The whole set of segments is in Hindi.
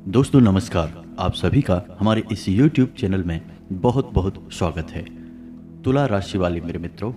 दोस्तों नमस्कार। आप सभी का हमारे इस YouTube चैनल में बहुत बहुत स्वागत है। तुला राशि वाले मेरे मित्रों,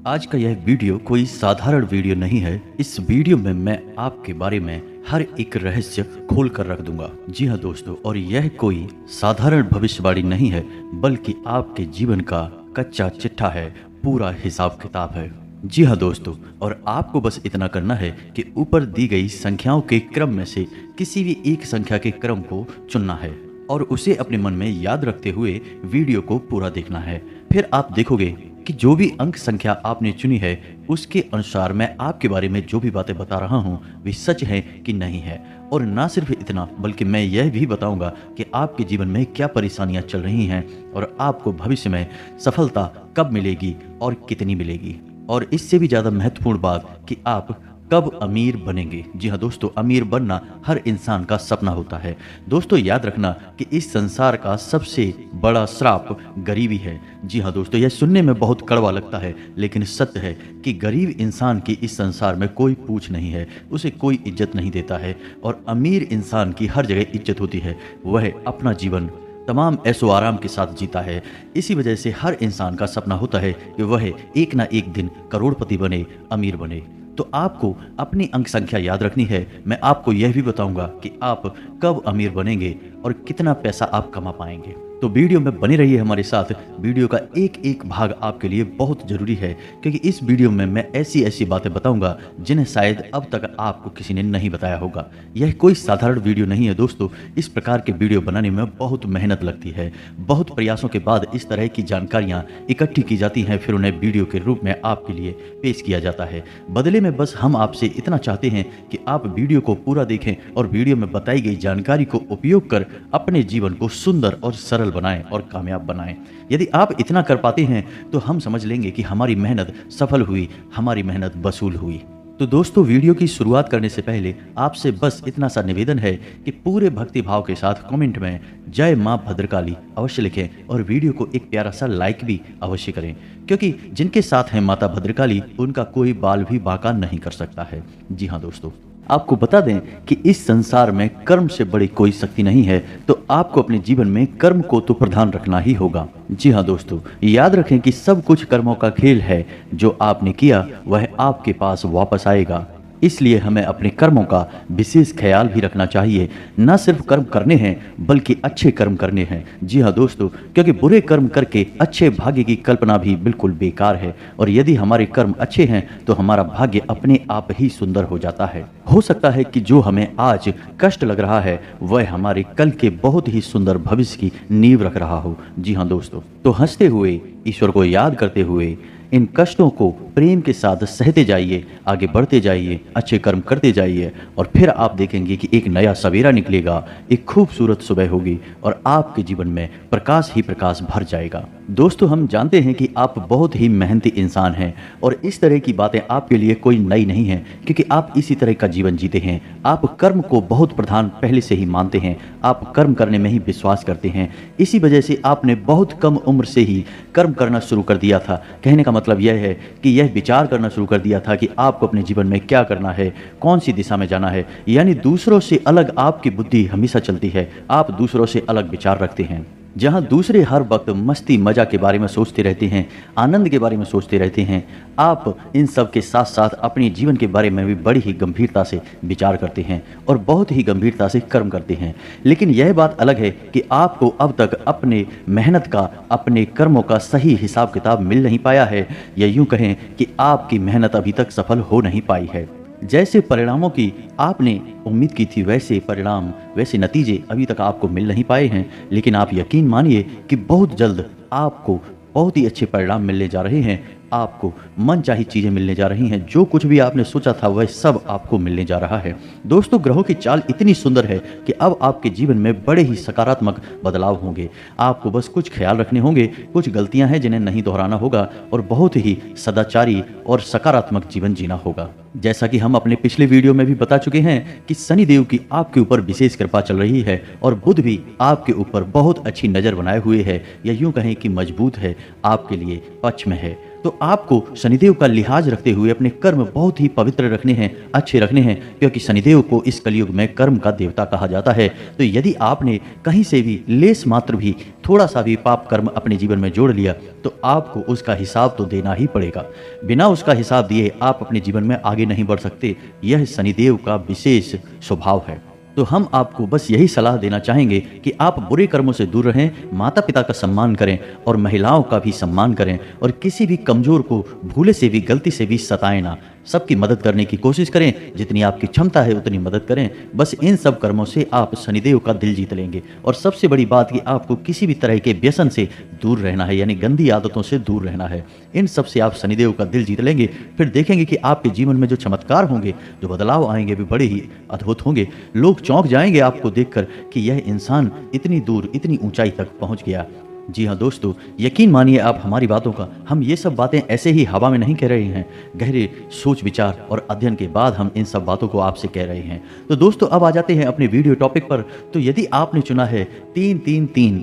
आज का यह वीडियो कोई साधारण वीडियो नहीं है। इस वीडियो में मैं आपके बारे में हर एक रहस्य खोल कर रख दूंगा। जी हाँ दोस्तों, और यह कोई साधारण भविष्यवाणी नहीं है, बल्कि आपके जीवन का कच्चा चिट्ठा है, पूरा हिसाब किताब है। जी हाँ दोस्तों, और आपको बस इतना करना है कि ऊपर दी गई संख्याओं के क्रम में से किसी भी एक संख्या के क्रम को चुनना है और उसे अपने मन में याद रखते हुए वीडियो को पूरा देखना है। फिर आप देखोगे कि जो भी अंक संख्या आपने चुनी है उसके अनुसार मैं आपके बारे में जो भी बातें बता रहा हूँ वे सच है कि नहीं है। और ना सिर्फ इतना, बल्कि मैं यह भी बताऊंगा कि आपके जीवन में क्या परेशानियां चल रही हैं और आपको भविष्य में सफलता कब मिलेगी और कितनी मिलेगी। और इससे भी ज़्यादा महत्वपूर्ण बात कि आप कब अमीर बनेंगे। जी हाँ दोस्तों, अमीर बनना हर इंसान का सपना होता है। दोस्तों याद रखना कि इस संसार का सबसे बड़ा श्राप गरीबी है। जी हाँ दोस्तों, यह सुनने में बहुत कड़वा लगता है, लेकिन सत्य है कि गरीब इंसान की इस संसार में कोई पूछ नहीं है, उसे कोई इज्जत नहीं देता है। और अमीर इंसान की हर जगह इज्जत होती है। वह अपना जीवन तमाम ऐशो आराम के साथ जीता है। इसी वजह से हर इंसान का सपना होता है कि वह एक ना एक दिन करोड़पति बने, अमीर बने। तो आपको अपनी अंक संख्या याद रखनी है। मैं आपको यह भी बताऊंगा कि आप कब अमीर बनेंगे और कितना पैसा आप कमा पाएंगे। तो वीडियो में बने रहिए हमारे साथ। वीडियो का एक एक भाग आपके लिए बहुत ज़रूरी है, क्योंकि इस वीडियो में मैं ऐसी ऐसी बातें बताऊंगा जिन्हें शायद अब तक आपको किसी ने नहीं बताया होगा। यह कोई साधारण वीडियो नहीं है दोस्तों। इस प्रकार के वीडियो बनाने में बहुत मेहनत लगती है। बहुत प्रयासों के बाद इस तरह की जानकारियाँ इकट्ठी की जाती हैं, फिर उन्हें वीडियो के रूप में आपके लिए पेश किया जाता है। बदले में बस हम आपसे इतना चाहते हैं कि आप वीडियो को पूरा देखें और वीडियो में बताई गई जानकारी को उपयोग कर अपने जीवन को सुंदर और सरल बनाएं और कामयाब बनाएं। यदि आप इतना कर पाते हैं तो हम समझ लेंगे कि हमारी मेहनत सफल हुई, हमारी मेहनत वसूल हुई। तो दोस्तों वीडियो की शुरुआत करने से पहले आपसे बस इतना सा निवेदन है कि पूरे भक्ति भाव के साथ कमेंट में जय मां भद्रकाली अवश्य लिखें और वीडियो को एक प्यारा सा लाइक भी अवश्य करें, क्योंकि जिनके साथ है माता भद्रकाली उनका कोई बाल भी बांका नहीं कर सकता है। जी हाँ दोस्तों, आपको बता दें कि इस संसार में कर्म से बड़ी कोई शक्ति नहीं है, तो आपको अपने जीवन में कर्म को तो प्रधान रखना ही होगा। जी हाँ दोस्तों, याद रखें कि सब कुछ कर्मों का खेल है। जो आपने किया वह आपके पास वापस आएगा। इसलिए हमें अपने कर्मों का विशेष ख्याल भी रखना चाहिए। न सिर्फ कर्म करने हैं बल्कि अच्छे कर्म करने हैं। जी हाँ दोस्तों, क्योंकि बुरे कर्म करके अच्छे भाग्य की कल्पना भी बिल्कुल बेकार है। और यदि हमारे कर्म अच्छे हैं तो हमारा भाग्य अपने आप ही सुंदर हो जाता है। हो सकता है कि जो हमें आज कष्ट लग रहा है वह हमारे कल के बहुत ही सुंदर भविष्य की नींव रख रहा हो। जी हाँ दोस्तों, तो हंसते हुए, ईश्वर को याद करते हुए इन कष्टों को प्रेम के साथ सहते जाइए, आगे बढ़ते जाइए, अच्छे कर्म करते जाइए और फिर आप देखेंगे कि एक नया सवेरा निकलेगा, एक खूबसूरत सुबह होगी और आपके जीवन में प्रकाश ही प्रकाश भर जाएगा। दोस्तों हम जानते हैं कि आप बहुत ही मेहनती इंसान हैं और इस तरह की बातें आपके लिए कोई नई नहीं हैं, क्योंकि आप इसी तरह का जीवन जीते हैं। आप कर्म को बहुत प्रधान पहले से ही मानते हैं। आप कर्म करने में ही विश्वास करते हैं। इसी वजह से आपने बहुत कम उम्र से ही कर्म करना शुरू कर दिया था। कहने का मतलब यह है कि यह विचार करना शुरू कर दिया था कि आपको अपने जीवन में क्या करना है, कौन सी दिशा में जाना है। यानी दूसरों से अलग आपकी बुद्धि हमेशा चलती है। आप दूसरों से अलग विचार रखते हैं। जहाँ दूसरे हर वक्त मस्ती मजा के बारे में सोचते रहते हैं, आनंद के बारे में सोचते रहते हैं, आप इन सब के साथ साथ अपने जीवन के बारे में भी बड़ी ही गंभीरता से विचार करते हैं और बहुत ही गंभीरता से कर्म करते हैं। लेकिन यह बात अलग है कि आपको अब तक अपने मेहनत का, अपने कर्मों का सही हिसाब किताब मिल नहीं पाया है, या यूँ कहें कि आपकी मेहनत अभी तक सफल हो नहीं पाई है। जैसे परिणामों की आपने उम्मीद की थी वैसे परिणाम, वैसे नतीजे अभी तक आपको मिल नहीं पाए हैं। लेकिन आप यकीन मानिए कि बहुत जल्द आपको बहुत ही अच्छे परिणाम मिलने जा रहे हैं। आपको मनचाही चीज़ें मिलने जा रही हैं। जो कुछ भी आपने सोचा था वह सब आपको मिलने जा रहा है। दोस्तों ग्रहों की चाल इतनी सुंदर है कि अब आपके जीवन में बड़े ही सकारात्मक बदलाव होंगे। आपको बस कुछ ख्याल रखने होंगे, कुछ गलतियां हैं जिन्हें नहीं दोहराना होगा और बहुत ही सदाचारी और सकारात्मक जीवन जीना होगा। जैसा कि हम अपने पिछले वीडियो में भी बता चुके हैं कि शनि देव की आपके ऊपर विशेष कृपा चल रही है और बुध भी आपके ऊपर बहुत अच्छी नज़र बनाए हुए है, या यूँ कहें कि मजबूत है, आपके लिए पक्ष में है। तो आपको शनिदेव का लिहाज रखते हुए अपने कर्म बहुत ही पवित्र रखने हैं, अच्छे रखने हैं, क्योंकि शनिदेव को इस कलयुग में कर्म का देवता कहा जाता है। तो यदि आपने कहीं से भी लेस मात्र भी थोड़ा सा भी पाप कर्म अपने जीवन में जोड़ लिया तो आपको उसका हिसाब तो देना ही पड़ेगा। बिना उसका हिसाब दिए आप अपने जीवन में आगे नहीं बढ़ सकते। यह शनिदेव का विशेष स्वभाव है। तो हम आपको बस यही सलाह देना चाहेंगे कि आप बुरे कर्मों से दूर रहें, माता पिता का सम्मान करें और महिलाओं का भी सम्मान करें, और किसी भी कमज़ोर को भूले से भी गलती से भी सताएं ना। सबकी मदद करने की कोशिश करें, जितनी आपकी क्षमता है उतनी मदद करें। बस इन सब कर्मों से आप शनिदेव का दिल जीत लेंगे। और सबसे बड़ी बात कि आपको किसी भी तरह के व्यसन से दूर रहना है, यानी गंदी आदतों से दूर रहना है। इन सब से आप शनिदेव का दिल जीत लेंगे। फिर देखेंगे कि आपके जीवन में जो चमत्कार होंगे, जो बदलाव आएंगे, भी बड़े ही अद्भुत होंगे। लोग चौंक जाएंगे आपको देखकर कि यह इंसान इतनी दूर, इतनी ऊंचाई तक पहुंच गया। जी हाँ दोस्तों, यकीन मानिए आप हमारी बातों का। हम ये सब बातें ऐसे ही हवा में नहीं कह रहे हैं, गहरे सोच विचार और अध्ययन के बाद हम इन सब बातों को आपसे कह रहे हैं। तो दोस्तों अब आ जाते हैं अपने वीडियो टॉपिक पर। तो यदि आपने चुना है 3-3-3,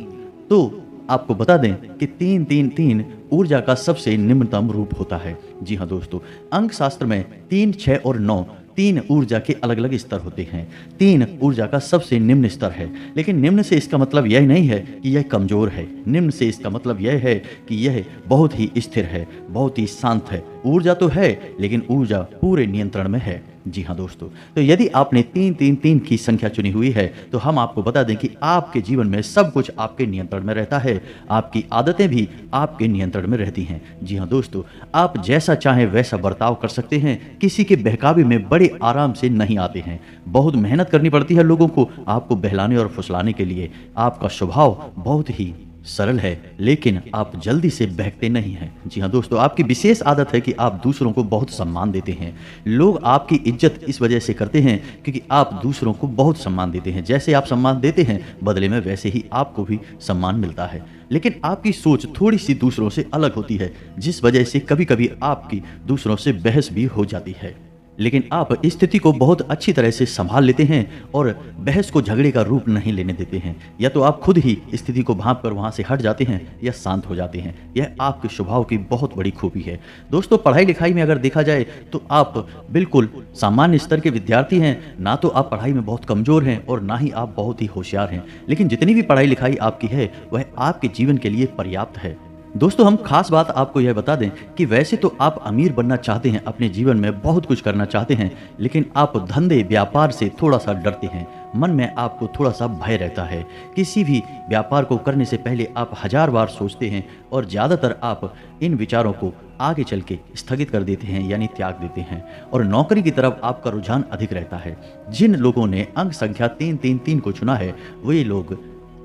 तो आपको बता दें कि 3-3-3 ऊर्जा का सबसे निम्नतम रूप होता है। जी हाँ दोस्तों, अंक शास्त्र में 3, 6 और 9 तीन ऊर्जा के अलग अलग स्तर होते हैं। 3 ऊर्जा का सबसे निम्न स्तर है, लेकिन निम्न से इसका मतलब यह नहीं है कि यह कमजोर है। निम्न से इसका मतलब यह है कि यह बहुत ही स्थिर है, बहुत ही शांत है। ऊर्जा तो है, लेकिन ऊर्जा पूरे नियंत्रण में है। जी हाँ दोस्तों, तो यदि आपने 3-3-3 की संख्या चुनी हुई है तो हम आपको बता दें कि आपके जीवन में सब कुछ आपके नियंत्रण में रहता है। आपकी आदतें भी आपके नियंत्रण में रहती हैं। जी हाँ दोस्तों, आप जैसा चाहें वैसा बर्ताव कर सकते हैं। किसी के बहकावे में बड़े आराम से नहीं आते हैं। बहुत मेहनत करनी पड़ती है लोगों को आपको बहलाने और फुसलाने के लिए। आपका स्वभाव बहुत ही सरल है, लेकिन आप जल्दी से बहकते नहीं हैं। जी हाँ दोस्तों, आपकी विशेष आदत है कि आप दूसरों को बहुत सम्मान देते हैं। लोग आपकी इज्जत इस वजह से करते हैं क्योंकि आप दूसरों को बहुत सम्मान देते हैं। जैसे आप सम्मान देते हैं, बदले में वैसे ही आपको भी सम्मान मिलता है। लेकिन आपकी सोच थोड़ी सी दूसरों से अलग होती है, जिस वजह से कभी कभी आपकी दूसरों से बहस भी हो जाती है। लेकिन आप स्थिति को बहुत अच्छी तरह से संभाल लेते हैं और बहस को झगड़े का रूप नहीं लेने देते हैं। या तो आप खुद ही स्थिति को भांप कर वहां से हट जाते हैं या शांत हो जाते हैं। यह आपके स्वभाव की बहुत बड़ी खूबी है। दोस्तों, पढ़ाई लिखाई में अगर देखा जाए तो आप बिल्कुल सामान्य स्तर के विद्यार्थी हैं। ना तो आप पढ़ाई में बहुत कमजोर हैं और ना ही आप बहुत ही होशियार हैं, लेकिन जितनी भी पढ़ाई लिखाई आपकी है वह आपके जीवन के लिए पर्याप्त है। दोस्तों, हम खास बात आपको यह बता दें कि वैसे तो आप अमीर बनना चाहते हैं, अपने जीवन में बहुत कुछ करना चाहते हैं, लेकिन आप धंधे व्यापार से थोड़ा सा डरते हैं। मन में आपको थोड़ा सा भय रहता है। किसी भी व्यापार को करने से पहले आप 1000 बार सोचते हैं और ज़्यादातर आप इन विचारों को आगे चल के स्थगित कर देते हैं, यानी त्याग देते हैं। और नौकरी की तरफ आपका रुझान अधिक रहता है। जिन लोगों ने अंक संख्या 3-3-3 को चुना है वे लोग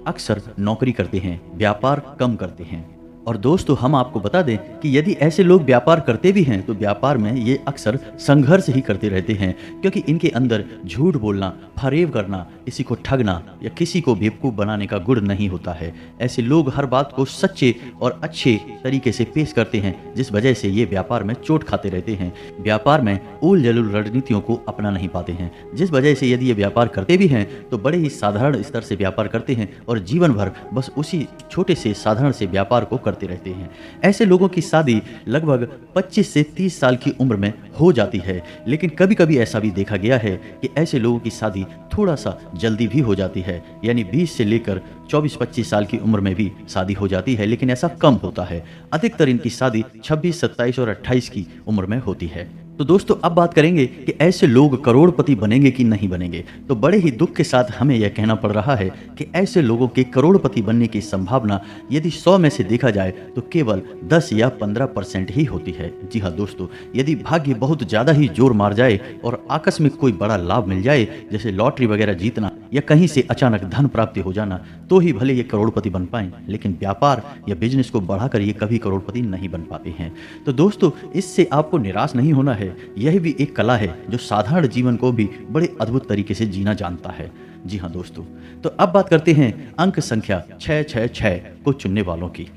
अक्सर नौकरी करते हैं, व्यापार कम करते हैं। और दोस्तों, हम आपको बता दें कि यदि ऐसे लोग व्यापार करते भी हैं तो व्यापार में ये अक्सर संघर्ष ही करते रहते हैं, क्योंकि इनके अंदर झूठ बोलना, फरेब करना, किसी को ठगना या किसी को बेवकूफ़ बनाने का गुण नहीं होता है। ऐसे लोग हर बात को सच्चे और अच्छे तरीके से पेश करते हैं, जिस वजह से ये व्यापार में चोट खाते रहते हैं। व्यापार में उल जलूल रणनीतियों को अपना नहीं पाते हैं, जिस वजह से यदि ये व्यापार करते भी हैं तो बड़े ही साधारण स्तर से व्यापार करते हैं और जीवन भर बस उसी छोटे से साधारण से व्यापार को करते रहते हैं। ऐसे लोगों की शादी लगभग 25 से 30 साल की उम्र में हो जाती है, लेकिन कभी कभी ऐसा भी देखा गया है कि ऐसे लोगों की शादी थोड़ा सा जल्दी भी हो जाती है, यानी 20 से लेकर 24-25 साल की उम्र में भी शादी हो जाती है, लेकिन ऐसा कम होता है। अधिकतर इनकी शादी 26, 27 और 28 की उम्र में होती है। तो दोस्तों, अब बात करेंगे कि ऐसे लोग करोड़पति बनेंगे कि नहीं बनेंगे। तो बड़े ही दुख के साथ हमें यह कहना पड़ रहा है कि ऐसे लोगों के करोड़पति बनने की संभावना यदि 100 में से देखा जाए तो केवल 10 या 15% ही होती है। जी हाँ दोस्तों, यदि भाग्य बहुत ज़्यादा ही जोर मार जाए और आकस्मिक कोई बड़ा लाभ मिल जाए, जैसे लॉटरी वगैरह जीतना या कहीं से अचानक धन प्राप्ति हो जाना, तो ही भले ये करोड़पति बन पाएं, लेकिन व्यापार या बिजनेस को बढ़ाकर ये कभी करोड़पति नहीं बन पाते हैं। तो दोस्तों, इससे आपको निराश नहीं होना है। यह भी एक कला है जो साधारण जीवन को भी बड़े अद्भुत तरीके से जीना जानता है। जी हाँ दोस्तों, तो अब बात करते हैं अंक संख्या 666 को चुनने वालों की।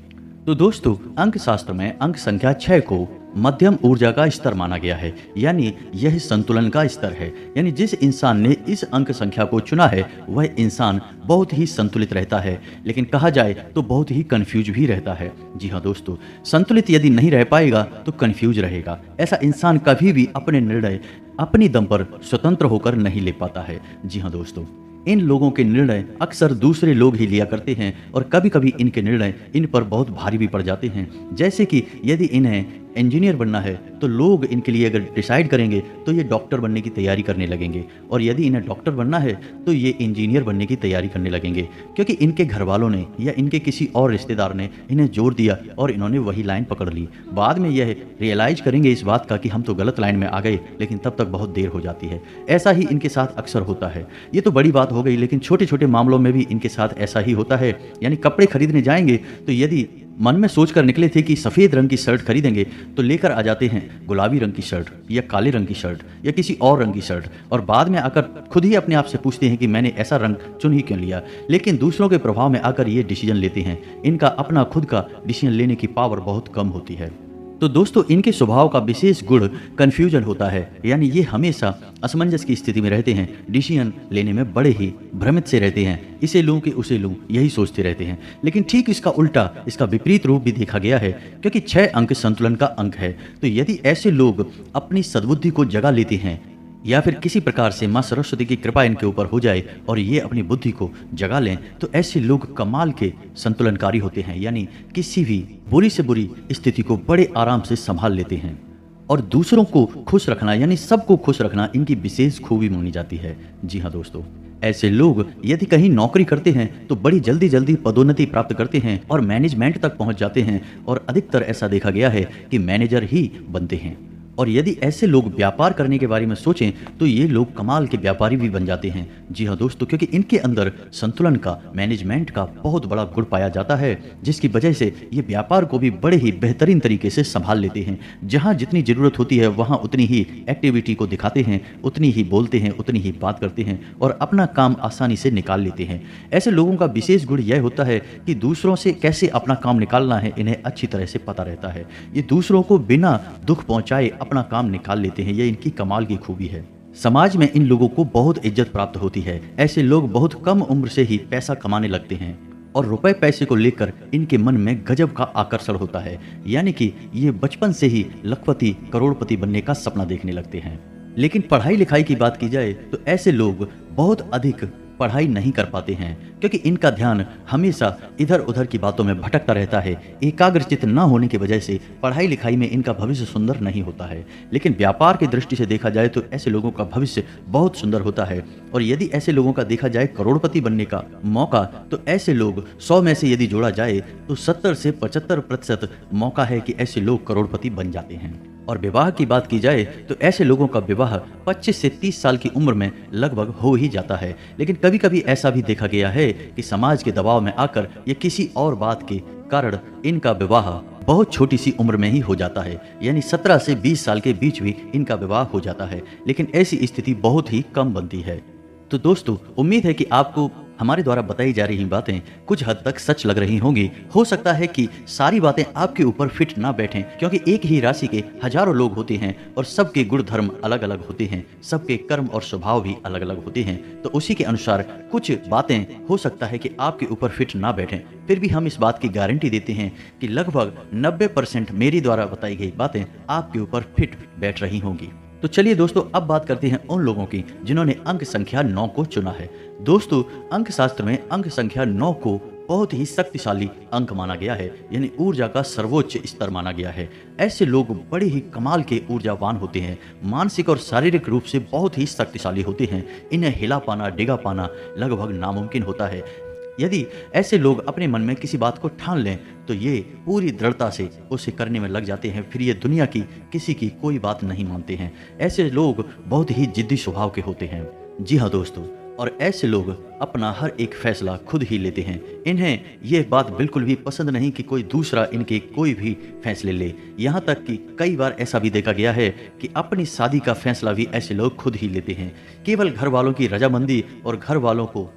तो दोस्तों, अंक शास्त्र में अंक संख्या 6 को मध्यम ऊर्जा का स्तर माना गया है, यानी यह संतुलन का स्तर है। यानी जिस इंसान ने इस अंक संख्या को चुना है वह इंसान बहुत ही संतुलित रहता है, लेकिन कहा जाए तो बहुत ही कंफ्यूज भी रहता है। जी हाँ दोस्तों, संतुलित यदि नहीं रह पाएगा तो कंफ्यूज रहेगा। ऐसा इंसान कभी भी अपने निर्णय अपनी दम पर स्वतंत्र होकर नहीं ले पाता है। जी हाँ दोस्तों, इन लोगों के निर्णय अक्सर दूसरे लोग ही लिया करते हैं और कभी कभी इनके निर्णय इन पर बहुत भारी भी पड़ जाते हैं। जैसे कि यदि इन्हें इंजीनियर बनना है तो लोग इनके लिए अगर डिसाइड करेंगे तो ये डॉक्टर बनने की तैयारी करने लगेंगे, और यदि इन्हें डॉक्टर बनना है तो ये इंजीनियर बनने की तैयारी करने लगेंगे, क्योंकि इनके घर वालों ने या इनके किसी और रिश्तेदार ने इन्हें जोर दिया और इन्होंने वही लाइन पकड़ ली। बाद में यह रियलाइज करेंगे इस बात का कि हम तो गलत लाइन में आ गए, लेकिन तब तक बहुत देर हो जाती है। ऐसा ही इनके साथ अक्सर होता है। ये तो बड़ी बात हो गई, लेकिन छोटे छोटे मामलों में भी इनके साथ ऐसा ही होता है। यानी कपड़े खरीदने जाएंगे तो यदि मन में सोचकर निकले थे कि सफ़ेद रंग की शर्ट खरीदेंगे तो लेकर आ जाते हैं गुलाबी रंग की शर्ट या काले रंग की शर्ट या किसी और रंग की शर्ट, और बाद में आकर खुद ही अपने आप से पूछते हैं कि मैंने ऐसा रंग चुन ही क्यों लिया। लेकिन दूसरों के प्रभाव में आकर ये डिसीजन लेते हैं। इनका अपना खुद का डिसीजन लेने की पावर बहुत कम होती है। तो दोस्तों, इनके स्वभाव का विशेष गुण कन्फ्यूजन होता है, यानी ये हमेशा असमंजस की स्थिति में रहते हैं। डिसीजन लेने में बड़े ही भ्रमित से रहते हैं, इसे लूं कि उसे लूं, यही सोचते रहते हैं। लेकिन ठीक इसका उल्टा, इसका विपरीत रूप भी देखा गया है, क्योंकि 6 अंक संतुलन का अंक है। तो यदि ऐसे लोग अपनी सद्बुद्धि को जगा लेते हैं या फिर किसी प्रकार से माँ सरस्वती की कृपा इनके ऊपर हो जाए और ये अपनी बुद्धि को जगा लें, तो ऐसे लोग कमाल के संतुलनकारी होते हैं। यानी किसी भी बुरी से बुरी स्थिति को बड़े आराम से संभाल लेते हैं, और दूसरों को खुश रखना यानी सबको खुश रखना इनकी विशेष खूबी मानी जाती है। जी हाँ दोस्तों, ऐसे लोग यदि कहीं नौकरी करते हैं तो बड़ी जल्दी जल्दी पदोन्नति प्राप्त करते हैं और मैनेजमेंट तक पहुंच जाते हैं, और अधिकतर ऐसा देखा गया है कि मैनेजर ही बनते हैं। और यदि ऐसे लोग व्यापार करने के बारे में सोचें तो ये लोग कमाल के व्यापारी भी बन जाते हैं। जी हाँ दोस्तों, क्योंकि इनके अंदर संतुलन का, मैनेजमेंट का बहुत बड़ा गुण पाया जाता है, जिसकी वजह से ये व्यापार को भी बड़े ही बेहतरीन तरीके से संभाल लेते हैं। जहाँ जितनी ज़रूरत होती है वहाँ उतनी ही एक्टिविटी को दिखाते हैं, उतनी ही बोलते हैं, उतनी ही बात करते हैं और अपना काम आसानी से निकाल लेते हैं। ऐसे लोगों का विशेष गुण यह होता है कि दूसरों से कैसे अपना काम निकालना है इन्हें अच्छी तरह से पता रहता है। ये दूसरों को बिना दुख पहुँचाए अपना काम निकाल लेते हैं, यह इनकी कमाल की खूबी है। समाज में इन लोगों को बहुत इज्जत प्राप्त होती है। ऐसे लोग बहुत कम उम्र से ही पैसा कमाने लगते हैं और रुपए पैसे को लेकर इनके मन में गजब का आकर्षण होता है। यानी कि ये बचपन से ही लखपति, करोड़पति बनने का सपना देखने लगते हैं। लेकिन पढ़ाई लिखाई की बात की जाए तो ऐसे लोग बहुत अधिक पढ़ाई नहीं कर पाते हैं, क्योंकि इनका ध्यान हमेशा इधर उधर की बातों में भटकता रहता है। एकाग्रचित न होने की वजह से पढ़ाई लिखाई में इनका भविष्य सुंदर नहीं होता है। लेकिन व्यापार की दृष्टि से देखा जाए तो ऐसे लोगों का भविष्य बहुत सुंदर होता है। और यदि ऐसे लोगों का देखा जाए करोड़पति बनने का मौका, तो ऐसे लोग 100 में से यदि जोड़ा जाए तो 70 से 75% मौका है कि ऐसे लोग करोड़पति बन जाते हैं। और विवाह की बात की जाए तो ऐसे लोगों का विवाह 25 से 30 साल की उम्र में लगभग हो ही जाता है। लेकिन कभी कभी ऐसा भी देखा गया है कि समाज के दबाव में आकर या किसी और बात के कारण इनका विवाह बहुत छोटी सी उम्र में ही हो जाता है, यानी 17 से 20 साल के बीच भी इनका विवाह हो जाता है। लेकिन ऐसी स्थिति बहुत ही कम बनती है। तो दोस्तों, उम्मीद है कि आपको हमारे द्वारा बताई जा रही बातें कुछ हद तक सच लग रही होंगी। हो सकता है कि सारी बातें आपके ऊपर फिट ना बैठें, क्योंकि एक ही राशि के हजारों लोग होते हैं और सबके गुण धर्म अलग अलग होते हैं, सबके कर्म और स्वभाव भी अलग अलग होते हैं। तो उसी के अनुसार कुछ बातें हो सकता है कि आपके ऊपर फिट ना बैठें। फिर भी हम इस बात की गारंटी देते हैं कि लगभग 90% मेरी द्वारा बताई गई बातें आपके ऊपर फिट बैठ रही होंगी। तो चलिए दोस्तों, अब बात करते हैं उन लोगों की जिन्होंने अंक संख्या 9 को चुना है। दोस्तों, अंक शास्त्र में अंक संख्या 9 को बहुत ही शक्तिशाली अंक माना गया है, यानी ऊर्जा का सर्वोच्च स्तर माना गया है। ऐसे लोग बड़े ही कमाल के ऊर्जावान होते हैं, मानसिक और शारीरिक रूप से बहुत ही शक्तिशाली होते हैं। इन्हें हिला पाना, डिगा पाना लगभग नामुमकिन होता है। यदि ऐसे लोग अपने मन में किसी बात को ठान लें तो ये पूरी दृढ़ता से उसे करने में लग जाते हैं। फिर ये दुनिया की किसी की कोई बात नहीं मानते हैं। ऐसे लोग बहुत ही जिद्दी स्वभाव के होते हैं। जी हाँ दोस्तों, और ऐसे लोग अपना हर एक फैसला खुद ही लेते हैं। इन्हें यह बात बिल्कुल भी पसंद नहीं कि कोई दूसरा इनके कोई भी फैसले ले। यहाँ तक कि कई बार ऐसा भी देखा गया है कि अपनी शादी का फैसला भी ऐसे लोग खुद ही लेते हैं। केवल घर वालों की रजामंदी और घर वालों को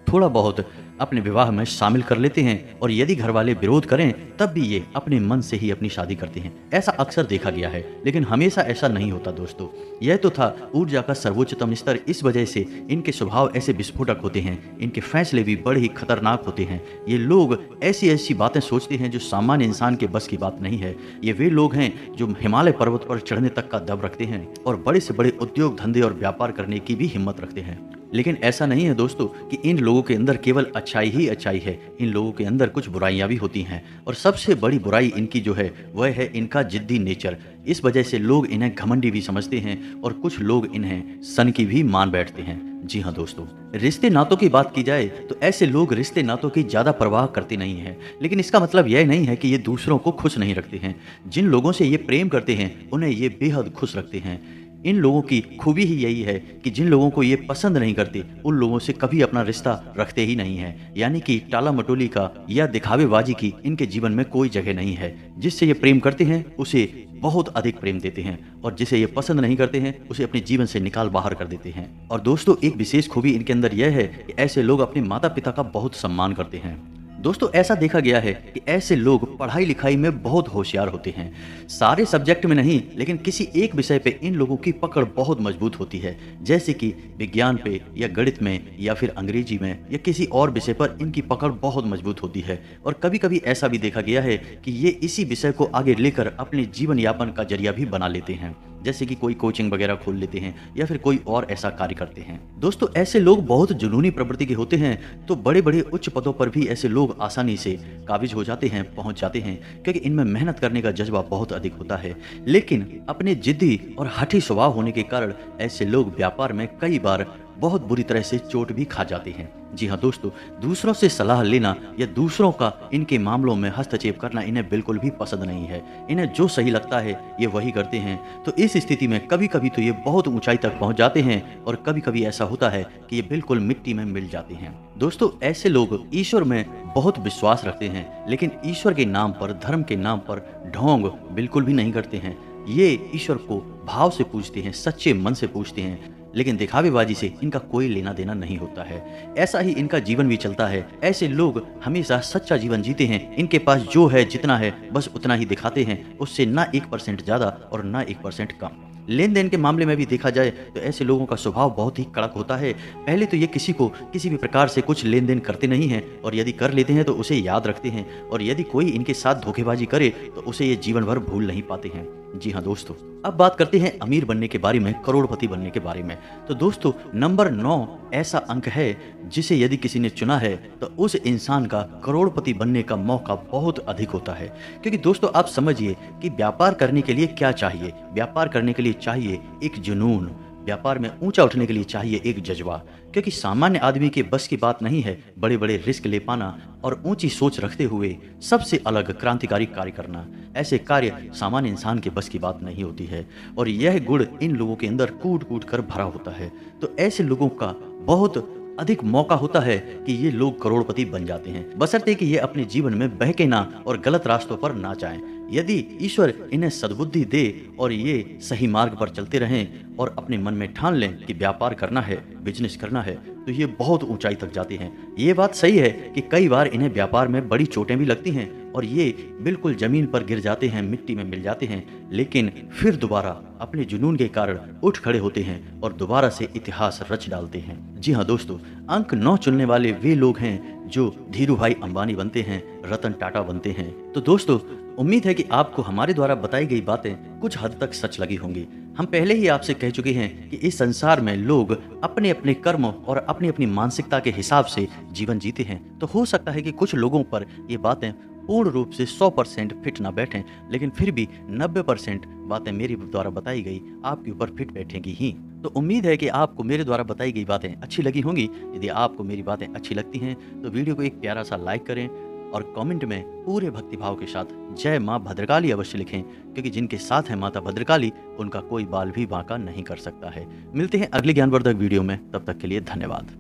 थोड़ा बहुत अपने विवाह में शामिल कर लेते हैं और यदि घर वाले विरोध करें तब भी ये अपने मन से ही अपनी शादी करते हैं। ऐसा अक्सर देखा गया है, लेकिन हमेशा ऐसा नहीं होता दोस्तों। यह तो था ऊर्जा का सर्वोच्चतम स्तर, इस वजह से इनके स्वभाव ऐसे विस्फोटक होते हैं, इनके फैसले भी बड़े ही खतरनाक होते हैं। ये लोग ऐसी ऐसी बातें सोचते हैं जो सामान्य इंसान के बस की बात नहीं है। ये वे लोग हैं जो हिमालय पर्वत पर चढ़ने तक का दम रखते हैं और बड़े से बड़े उद्योग धंधे और व्यापार करने की भी हिम्मत रखते हैं। लेकिन ऐसा नहीं है दोस्तों कि इन लोगों के अंदर केवल अच्छाई ही अच्छाई है। इन लोगों के अंदर कुछ बुराइयां भी होती हैं और सबसे बड़ी बुराई इनकी जो है वह है इनका जिद्दी नेचर। इस वजह से लोग इन्हें घमंडी भी समझते हैं और कुछ लोग इन्हें सन की भी मान बैठते हैं। जी हाँ दोस्तों, रिश्ते नातों की बात की जाए तो ऐसे लोग रिश्ते नातों की ज़्यादा परवाह करते नहीं हैं, लेकिन इसका मतलब यह नहीं है कि ये दूसरों को खुश नहीं रखते हैं। जिन लोगों से ये प्रेम करते हैं उन्हें ये बेहद खुश रखते हैं। इन लोगों की खूबी ही यही है कि जिन लोगों को ये पसंद नहीं करते उन लोगों से कभी अपना रिश्ता रखते ही नहीं है। यानी कि टाला मटोली का या दिखावेबाजी की इनके जीवन में कोई जगह नहीं है। जिससे ये प्रेम करते हैं उसे बहुत अधिक प्रेम देते हैं और जिसे ये पसंद नहीं करते हैं उसे अपने जीवन से निकाल बाहर कर देते हैं। और दोस्तों, एक विशेष खूबी इनके अंदर यह है कि ऐसे लोग अपने माता पिता का बहुत सम्मान करते हैं। दोस्तों, ऐसा देखा गया है कि ऐसे लोग पढ़ाई लिखाई में बहुत होशियार होते हैं। सारे सब्जेक्ट में नहीं, लेकिन किसी एक विषय पे इन लोगों की पकड़ बहुत मजबूत होती है। जैसे कि विज्ञान पे या गणित में या फिर अंग्रेजी में या किसी और विषय पर इनकी पकड़ बहुत मजबूत होती है। और कभी कभी ऐसा भी देखा गया है कि ये इसी विषय को आगे लेकर अपने जीवन यापन का जरिया भी बना लेते हैं। जैसे कि कोई कोचिंग वगैरह खोल लेते हैं या फिर कोई और ऐसा कार्य करते हैं। दोस्तों, ऐसे लोग बहुत जुनूनी प्रवृत्ति के होते हैं, तो बड़े बड़े उच्च पदों पर भी ऐसे लोग आसानी से काबिज हो जाते हैं, पहुंच जाते हैं, क्योंकि इनमें मेहनत करने का जज्बा बहुत अधिक होता है। लेकिन अपने जिद्दी और हठी स्वभाव होने के कारण ऐसे लोग व्यापार में कई बार बहुत बुरी तरह से चोट भी खा जाते हैं। जी हाँ दोस्तों, दूसरों से सलाह लेना या दूसरों का इनके मामलों में हस्तक्षेप करना इन्हें बिल्कुल भी पसंद नहीं है। इन्हें जो सही लगता है ये वही करते हैं। तो इस स्थिति में कभी कभी तो ये बहुत ऊंचाई तक पहुंच जाते हैं और कभी कभी ऐसा होता है कि ये बिल्कुल मिट्टी में मिल जाते हैं। दोस्तों, ऐसे लोग ईश्वर में बहुत विश्वास रखते हैं, लेकिन ईश्वर के नाम पर, धर्म के नाम पर ढोंग बिल्कुल भी नहीं करते हैं। ये ईश्वर को भाव से पूजते हैं, सच्चे मन से पूजते हैं, लेकिन दिखावेबाजी से इनका कोई लेना देना नहीं होता है। ऐसा ही इनका जीवन भी चलता है। ऐसे लोग हमेशा सच्चा जीवन जीते हैं। इनके पास जो है, जितना है, बस उतना ही दिखाते हैं, उससे ना 1% ज़्यादा और ना 1% कम। लेन देन के मामले में भी देखा जाए तो ऐसे लोगों का स्वभाव बहुत ही कड़क होता है। पहले तो ये किसी को किसी भी प्रकार से कुछ लेन देन करते नहीं हैं, और यदि कर लेते हैं तो उसे याद रखते हैं, और यदि कोई इनके साथ धोखेबाजी करे तो उसे ये जीवन भर भूल नहीं पाते हैं। जी हाँ दोस्तों, अब बात करते हैं अमीर बनने के बारे में, करोड़पति बनने के बारे में। तो दोस्तों, नंबर 9 ऐसा अंक है जिसे यदि किसी ने चुना है तो उस इंसान का करोड़पति बनने का मौका बहुत अधिक होता है। क्योंकि दोस्तों, आप समझिए कि व्यापार करने के लिए क्या चाहिए। व्यापार करने के लिए चाहिए एक जुनून, व्यापार में ऊंचा उठने के लिए चाहिए एक जज्बा। क्योंकि सामान्य आदमी के बस की बात नहीं है बड़े बड़े रिस्क ले पाना और ऊंची सोच रखते हुए सबसे अलग क्रांतिकारी कार्य करना। ऐसे कार्य सामान्य इंसान के बस की बात नहीं होती है, और यह गुण इन लोगों के अंदर कूट कूट कर भरा होता है। तो ऐसे लोगों का बहुत अधिक मौका होता है कि ये लोग करोड़पति बन जाते हैं, बशर्ते कि ये अपने जीवन में बहके ना और गलत रास्तों पर ना जाएं। यदि ईश्वर इन्हें सद्बुद्धि दे और ये सही मार्ग पर चलते रहें और अपने मन में ठान लें कि व्यापार करना है, बिजनेस करना है, तो ये बहुत ऊंचाई तक जाते हैं। ये बात सही है कि कई बार इन्हें व्यापार में बड़ी चोटें भी लगती हैं और ये बिल्कुल जमीन पर गिर जाते हैं, मिट्टी में मिल जाते हैं, लेकिन फिर दोबारा अपने जुनून के कारण उठ खड़े होते हैं और दोबारा से इतिहास रच डालते हैं। जी हाँ दोस्तों, अंक 9 चुनने वाले वे लोग हैं जो धीरू भाई अंबानी बनते हैं, रतन टाटा बनते हैं। तो दोस्तों, उम्मीद है कि आपको हमारे द्वारा बताई गई बातें कुछ हद तक सच लगी होंगी। हम पहले ही आपसे कह चुके हैं कि इस संसार में लोग अपने अपने कर्म और अपनी अपनी मानसिकता के हिसाब से जीवन जीते हैं। तो हो सकता है कि कुछ लोगों पर ये बातें पूर्ण रूप से 100% फिट ना बैठें, लेकिन फिर भी 90% बातें मेरे द्वारा बताई गई आपके ऊपर फिट बैठेंगी ही। तो उम्मीद है कि आपको मेरे द्वारा बताई गई बातें अच्छी लगी होंगी। यदि आपको मेरी बातें अच्छी लगती हैं तो वीडियो को एक प्यारा सा लाइक करें और कमेंट में पूरे भक्तिभाव के साथ जय माँ भद्रकाली अवश्य लिखें, क्योंकि जिनके साथ है माता भद्रकाली उनका कोई बाल भी बांका नहीं कर सकता है। मिलते हैं अगले ज्ञानवर्धक वीडियो में, तब तक के लिए धन्यवाद।